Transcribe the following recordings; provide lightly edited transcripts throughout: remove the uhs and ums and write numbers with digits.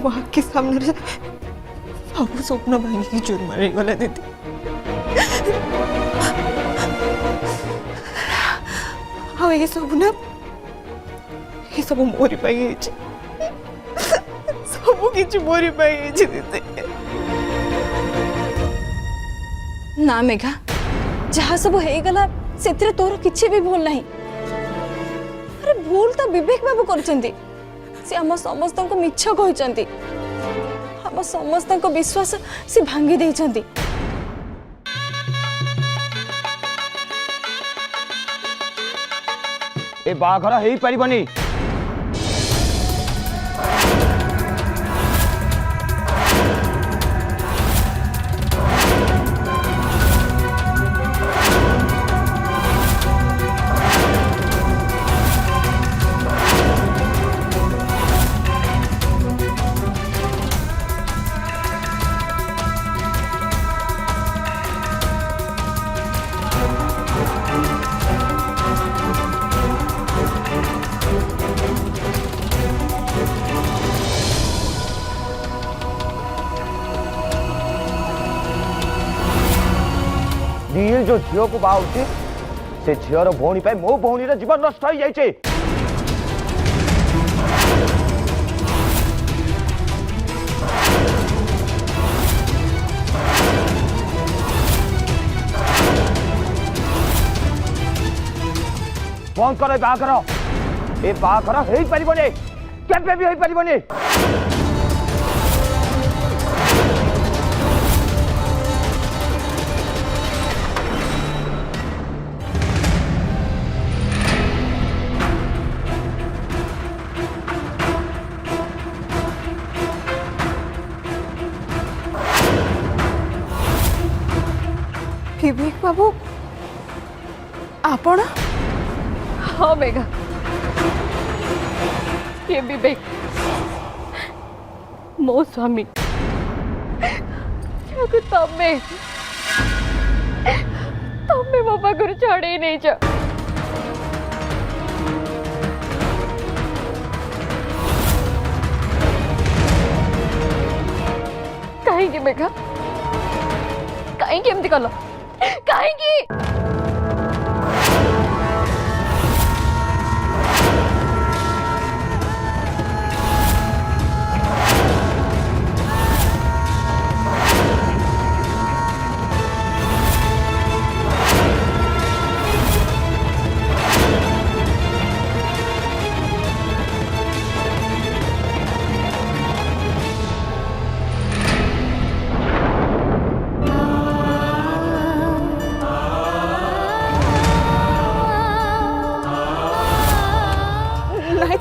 मो आखि सामने सब स्वप्न भांगी चूरमार गला दीदी। ये सब ना ये सब मोरी पाई सब किसी मोरी पाई दीदी। ना मेघा जहाँ सब हो गला से तोर किसी भी भूल नहीं। अरे भूल तो विवेक बाबू करछंती। से आम समस्त को मिछ कहते आम समस्त को विश्वास से भांगी देइछंती। ए बाघर हेई परिबनी। नील जो झील को बाहर से झीर भौणी मो भौणी जीवन नष्ट हो जाए। बंद कर बाघर ए बाघर हो पारे केबे भी हो पारे। विवेक बाबू आपण? हाँ मेघा ये विवेक मो स्वामी तमें तमें मो पाखर छड़े नहीं जा। कहीं मेघा कहीं एमती कल कहीं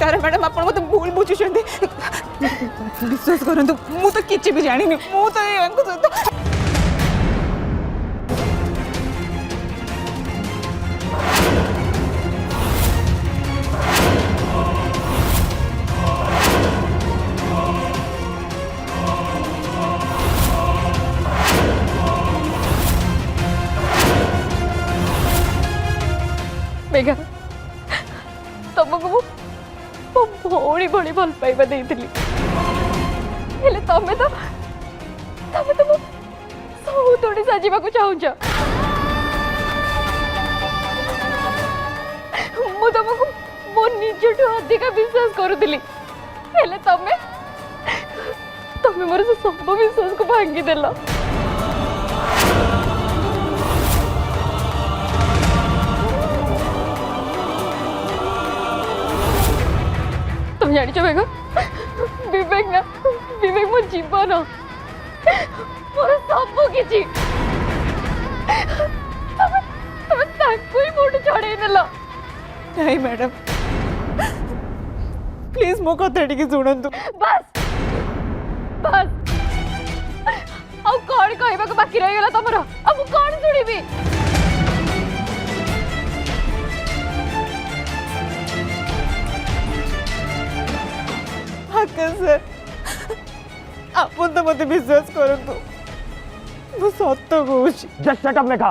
तारा मैडम आप मत भूल बुझुंट विश्वास करंतु मु तो किसी भी जानी मु तो मेघा तुमको भौणी भली भल पाइबा देइतिली हेले तमे तो सब तोड़ी साजिबा को चाहूछ। मु तुमको मो निजठू अधिक विश्वास करुली हेले तमे मोर से सब विश्वास को भांगी देल। तुम जानी मेघा विवेक ना विवेक मो जीवन मोर सब किछि तमे मोट छड़े नेल। नहीं मैडम प्लीज मो कथा टिके सुनंतु। बस बस आ कौन कहबा को बाकी रह गला तमरो आ मु कौन सुनिबी। सर आप तो मत विश्वास करंतु मु सत्य कहूँ। Just shut up Megha.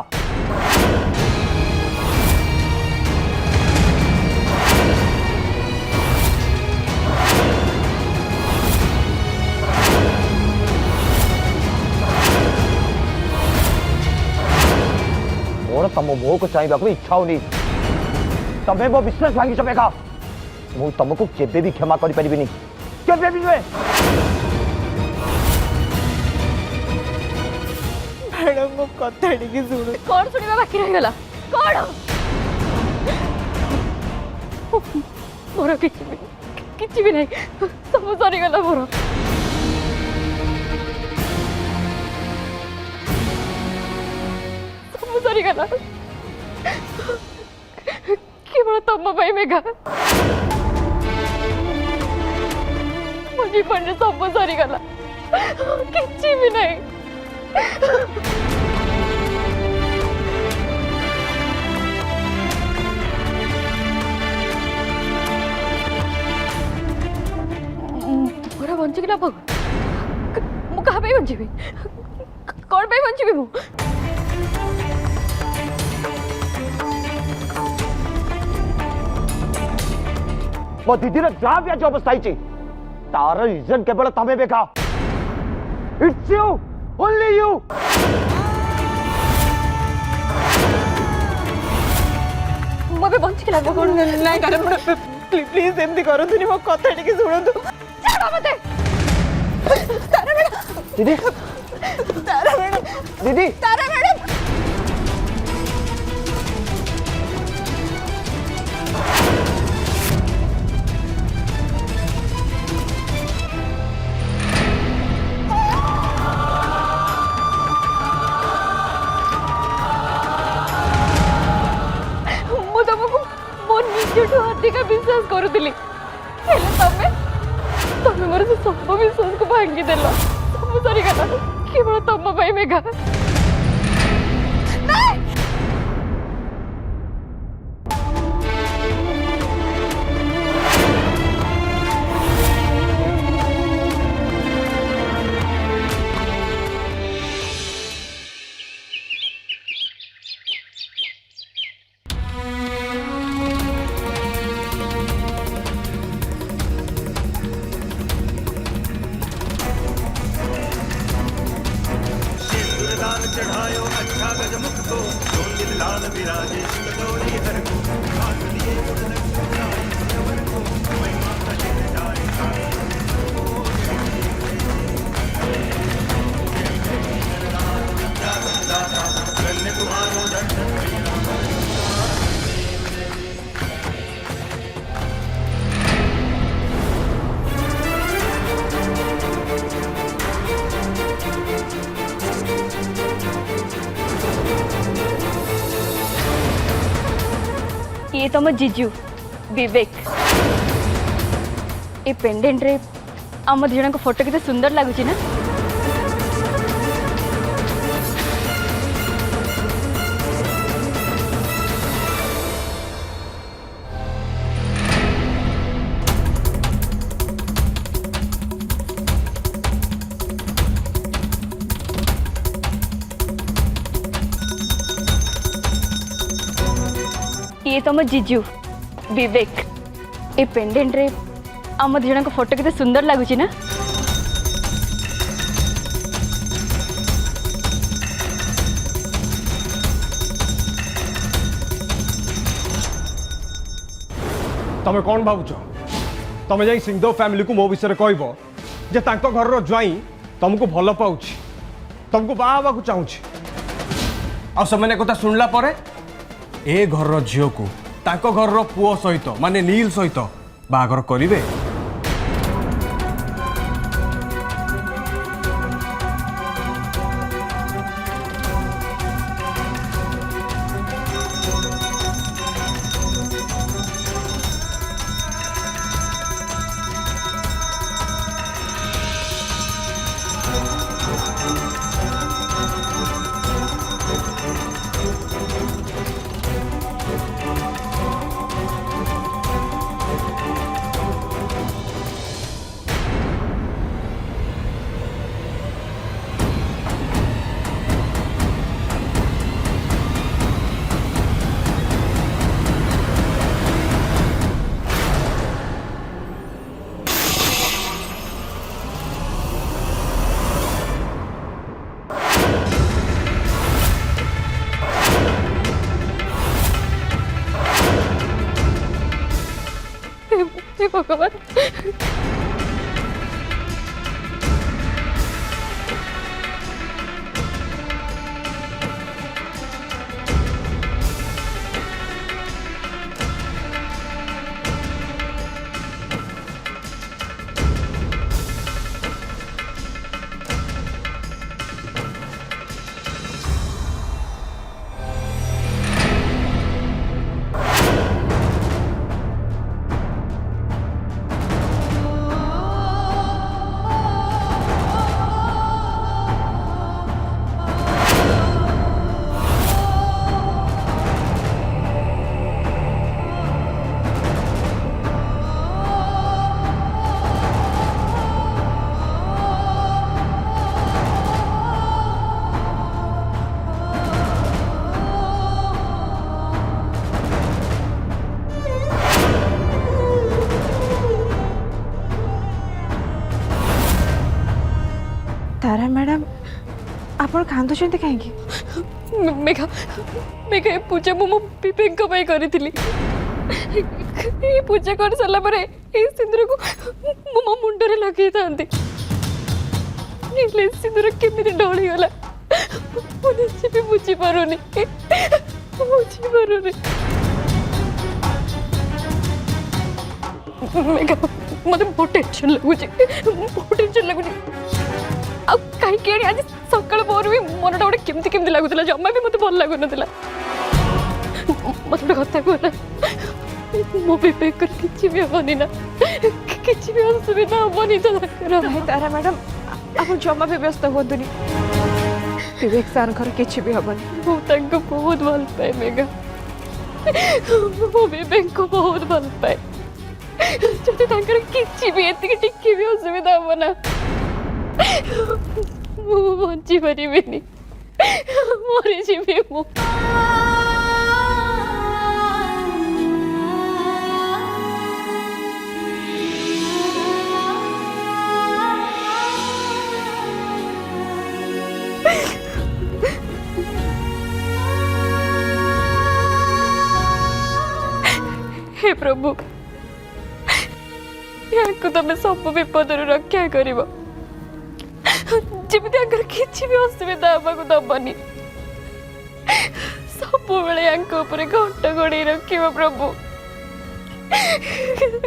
मोर तुम मुह को चाहिए इच्छा होनी तमें मो विश्वास भांगी मेघा मु तुमको केबे भी क्षमा कर पारिबिनी केबे भी नुहे मैडम मो कथा टिके सुनु कौन सुनिबा बाकी रह गला कौन मोर किछि भी नहीं सब सरी गला मोर सब सरी गला केवल तुम भाई मेघा मो जीवन सब सरी गला किछि भी नहीं पूरा बंची गला भग मु कहा पे बंची कौन पे बंची मु मो दीदी जहाँ भी आज अवस्था तार रीजन केवल तमें बेखा इट्स यू ओनली यू मो बे बंची गला भग नहीं तारा मैडम प्लीज एमती करंतुनी मो कथा टिके सुनंतु छाड़ मते तारा मैडम दीदी तारा मैडम दीदी तारा मैडम मु तुमको मोर निजठू अधिक विश्वास करुली तमें मोर से सब विश्वास को भांगी देल सब सरी गला केवल तुम भाई मेघा चढ़ायो अच्छा गज मुख को जो लाल विराजे कटोरी हर को हाथ लिए उड़न को महिमा कटे जाए कन्या कुमारो ये तुम जीजू विवेक ये पेंडेंट रे आम दिजन को फोटो केते सुंदर लगुच ना ये तुम जीजू विवेक ये पेंडेंट रे आम दिजन को फोटो केते सुंदर लगुच ना तमें कौन भावुच तमें जाई सिंधो फैमिली को मो विषय कहब जे तांको घर ज्वाई तुमको भल पाउछि तुमको बाहा को चाहूछि आ से कथा शुणला परे ए घर झील को तांको घर पुओ सहित माने नील सहित बाहागर करिवे भगवान। तारा मैडम आपण कांदुचंती काहेकि मेघा मेघा ये पूजा मो पिपेंको पाई करिथिली। ये पूजा कर साला परे ए सिंदूर को मो मुंडरे लगे थांती। नीले सिंदूर केमिति ढोली गला मुझे भी बुझी पारुनी मेघा मते बहुत टेंशन लगुची कहीं आज सकाल पर भी मनटा गोटे केमती केमती लगुला जमा भी मत भल लगुन मत गोटे कथा कहला मो विवेक किसी भी हेनी ना किसी भी असुविधा हेनी तो नहीं तारा मैडम आप जमा भी व्यस्त हुंतुनी विवेक सार घर किसी भी हेनी मु बहुत भल पाए मेघा मो विवेक को बहुत भल पाए जदि किसी भी एति टिके भी असुविधा हम ना बची पारि मरीजी मु हे प्रभु या तुम सब विपद रक्षा कर जमी किसी भी असुविधा हवा दबनी सब बेले घंट घोड़े रख प्रभु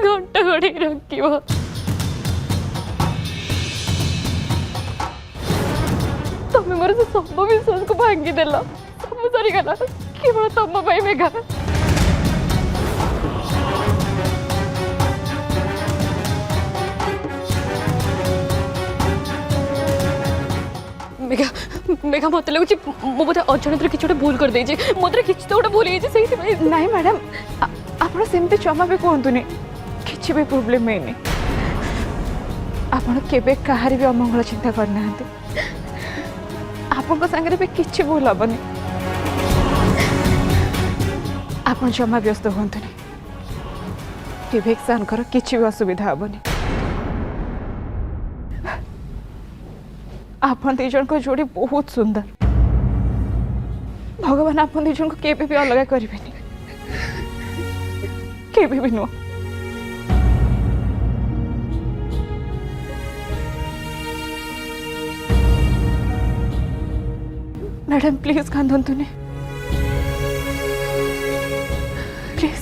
घंट घोड़े रख तुम मोर से सब विश्वास को भांगीदेल सब सरीगला केवल तुम मेघा मेघा मेघा मत लगुच मो बोधे अजाणत किसी गोटे भूल कर देछि मोते किछि तो गोटे भूल होइछि सेहि नहीं मैडम आपण सेमती जमा भी कहतुनी किसी भी प्रोब्लेम नहीं आपण केबे कहारी भी अमंगल चिंता करना आपण संगे भी किसी भूल हेनी आपण जमा व्यस्त हुंतुनी विवेक सार किसी भी असुविधा हेनी आपण दीजन को जोड़ी बहुत सुंदर भगवान आपण दीजन को केबे भी अलग करें केबे भी नुह मैडम प्लीज कांदंतुनी प्लीज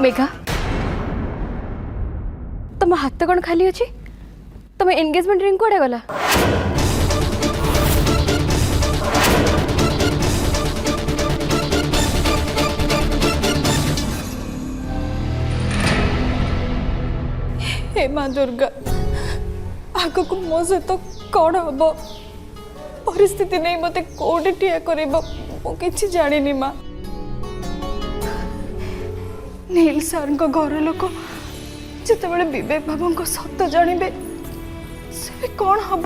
मेघा तुम हाथ कौन खाली अच्छी तुम एंगेजमेंट रिंग कौड़े गला हे माँ दुर्गा आग को मो सहित कौन हम परिस्थिति नहीं मत कौटे ठिया कर कि जानी माँ नील सार घर लोक जिते बड़े विवेक बाबू को सत जानवे से कौन हम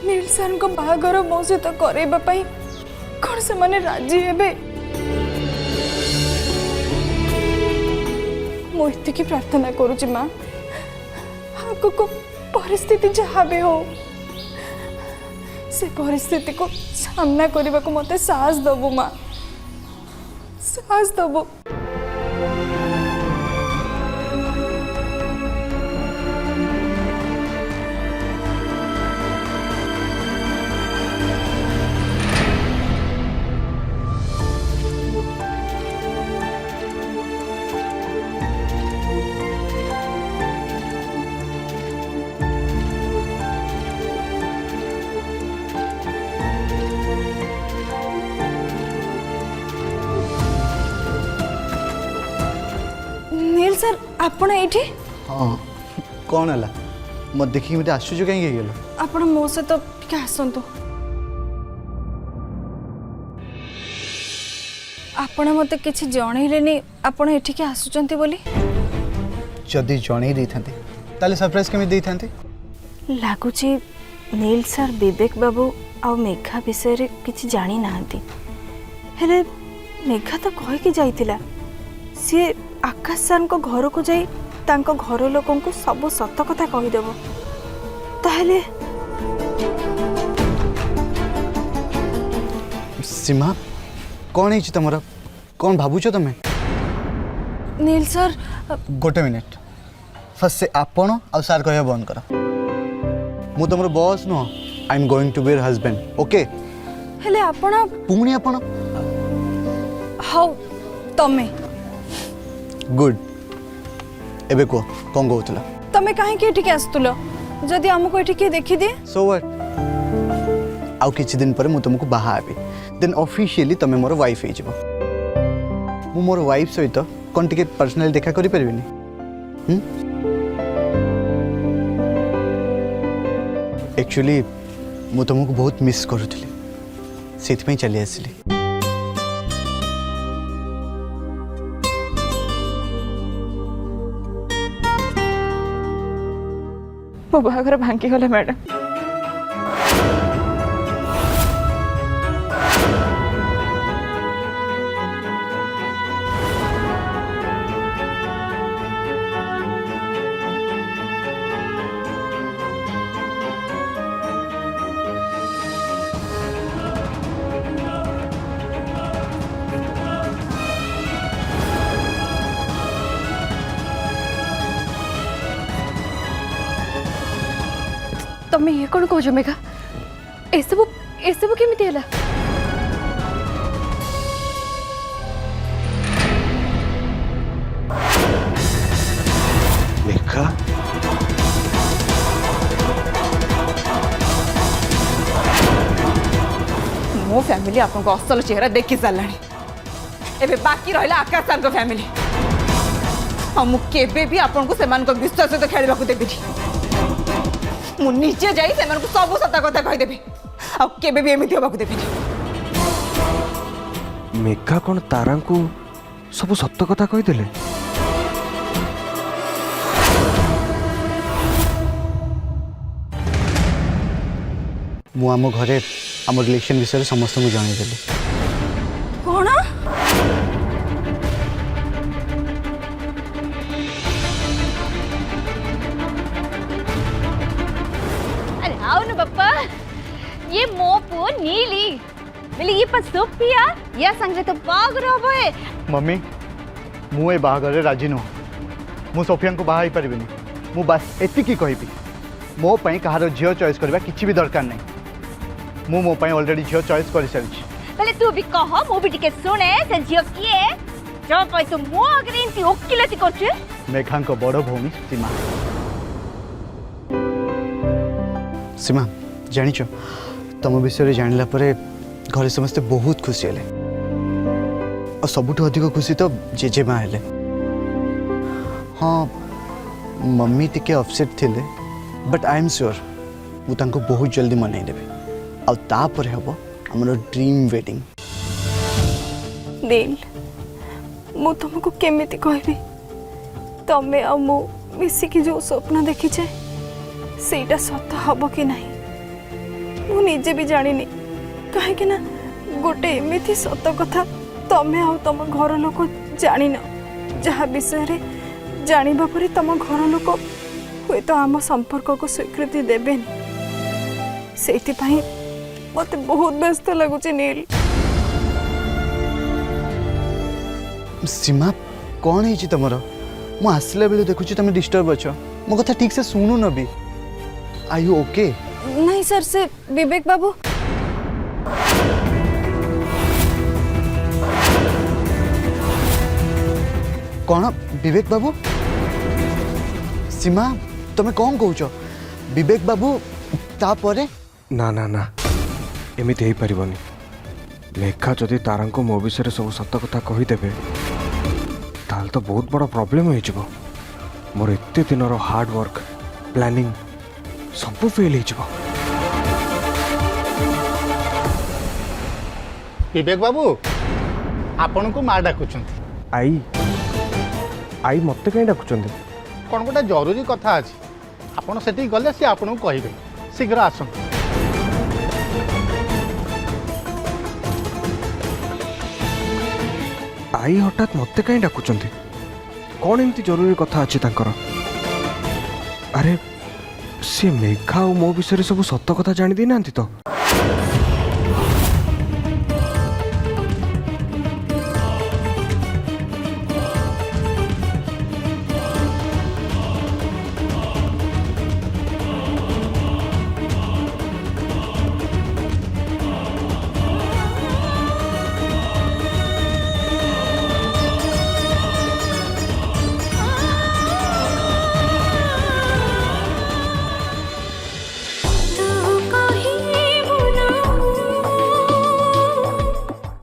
नील सार को बाहागर मो सहित करवाई कौन से माने राजी हेबे मुझे प्रार्थना करुची माँ आग को परिस्थिति जहाँ भी हो से परिस्थिति को सामना करने को मत साहस दबु माँ साहस दबु नील सर आपण एठी हाँ कौन है मत देखिए मत आश्चर्य कहीं गल आपण मो से तो टिके आसंतु आपण मते किछि जणैलेनी आपण एठी के आसुचंती बोली जदि जणे दै थांते ताले सरप्राइज केमि दै थांते लागुची नील सर विवेक बाबू आ मेघा विषय रे किछि जानी नाहंती हेले मेघा तो कह के जाइतिला सी आकाश सर को घर को जाई तांको घर लोकों को सब सत कथा कहि देबो ताहले सीमा कौन है तुमरा कौन भाबुछ तमे नील सर गोटे मिनिट फर्स्ट से आपण आ सार कहया बंद कर मु तुमरो boss no I am going to be your husband okay हेले आपण पुणी आपण हाउ तमे गुड एबे को कौन कहउतला तमे काहे के एठी के आस्तुलो जदि हमको एठी के देखि दे सो व्हाट आउ किछि दिन पर मु तुमको बाहा आबी देन ऑफिशियली तमे मोर वाइफ हे जबो मु मोर वाइफ सहित कोन टिके पर्सनली देखा करि परबिनी एक्चुअली मु तुमको बहुत मिस करूथली सेति पई चली आसली मो बाहागर भांगी गला मैडम तमे ये कौन कहो मेघा एसबु केमिति हला मेघा मो फैमिली आपको असल चेहरा देखी सारा एबे बाकी रहा आकाश सर फैमिली हाँ मुझे भी आपको से विश्वास सहित खेलवा देवी मुझे जाई से सब सता कथा कहीदेवी आबे एमती हाँ देवी मेघा कौन तारा को सब सत कथा कहीदेले मु आम घरे आम रिलेशन विषय समस्त को जनईदेली कौन अरे आओ ना पप्पा ये मो पो नीली बोले ये पर सोफिया या संगे तो बागर हबो है मम्मी मु ए बाहागर राजी नुह मु सोफिया को बाहा पारिबिनी मु बस एतिकी कहबी मो कହାର झील चॉइस करवा किसी भी दरकार नहीं मु मो ऑलरेडी झील चॉइस कर सारी बोले तू भी कह मु भी टिके सुने से झियो किए जो पई तू मो अगर इनती ओकिलती करछ मेघा को बड़ भूमि सीमा। सीमा जानिच तुम विषय जानला परे घर समस्ते बहुत खुशी हेले और सबुठु अधिक खुशी तो जेजेमा हेले। हाँ मम्मी टिके अपसेट थिले बट आई एम श्योर मु तांको बहुत जल्दी मनई देबे आ तापर हेबो हमर ड्रीम वेडिंग। नील मु तुमको केमिति कहबी तमे आ मु मिसिकी जो स्वप्न देखी छे सेटा सत हबो कि नहीं मु निजे भी जानिनी कहे कि ना गोटे एमिति सत कथा तमे आ तम घर लोक जानि न जहा विषय रे जानिबा परे तम घर लोक हुए तो आम संपर्क को स्वीकृति देबेनी सेति पई मते बहुत व्यस्त लगुचे नील। सीमा कौन है तुमर मु आसला बेले देखुची तुम डिस्टर्ब अछ मो कथा ठीक से सुनु न भी। Are you okay? नहीं सर से विवेक बाबू कौन विवेक बाबू? सीमा तुम कौन कहूच विवेक बाबू तापरे? ना ना ना एमिति हो पारिबनी। मेघा जदि तारांको मो विषय सब सत कथा कहीदेवे ताल तो बहुत बड़ा प्रॉब्लम हो जिवो। मोर एते दिन हार्ड वर्क प्लानिंग सब फेल हो। विवेक बाबू आपण को माँ डाकुंट आई आई मत कहीं डाकुचंदी कौन गोटे जरूरी कथा अच्छी आपड़ से गले सी आपन को कहे शीघ्र आसतु। आई हठात मत कहीं डाकुचंदी कौन एमती जरूरी कथा अच्छी तांकर? अरे सी मेघा और मो विषय सब सत कथा जानी दी ना तो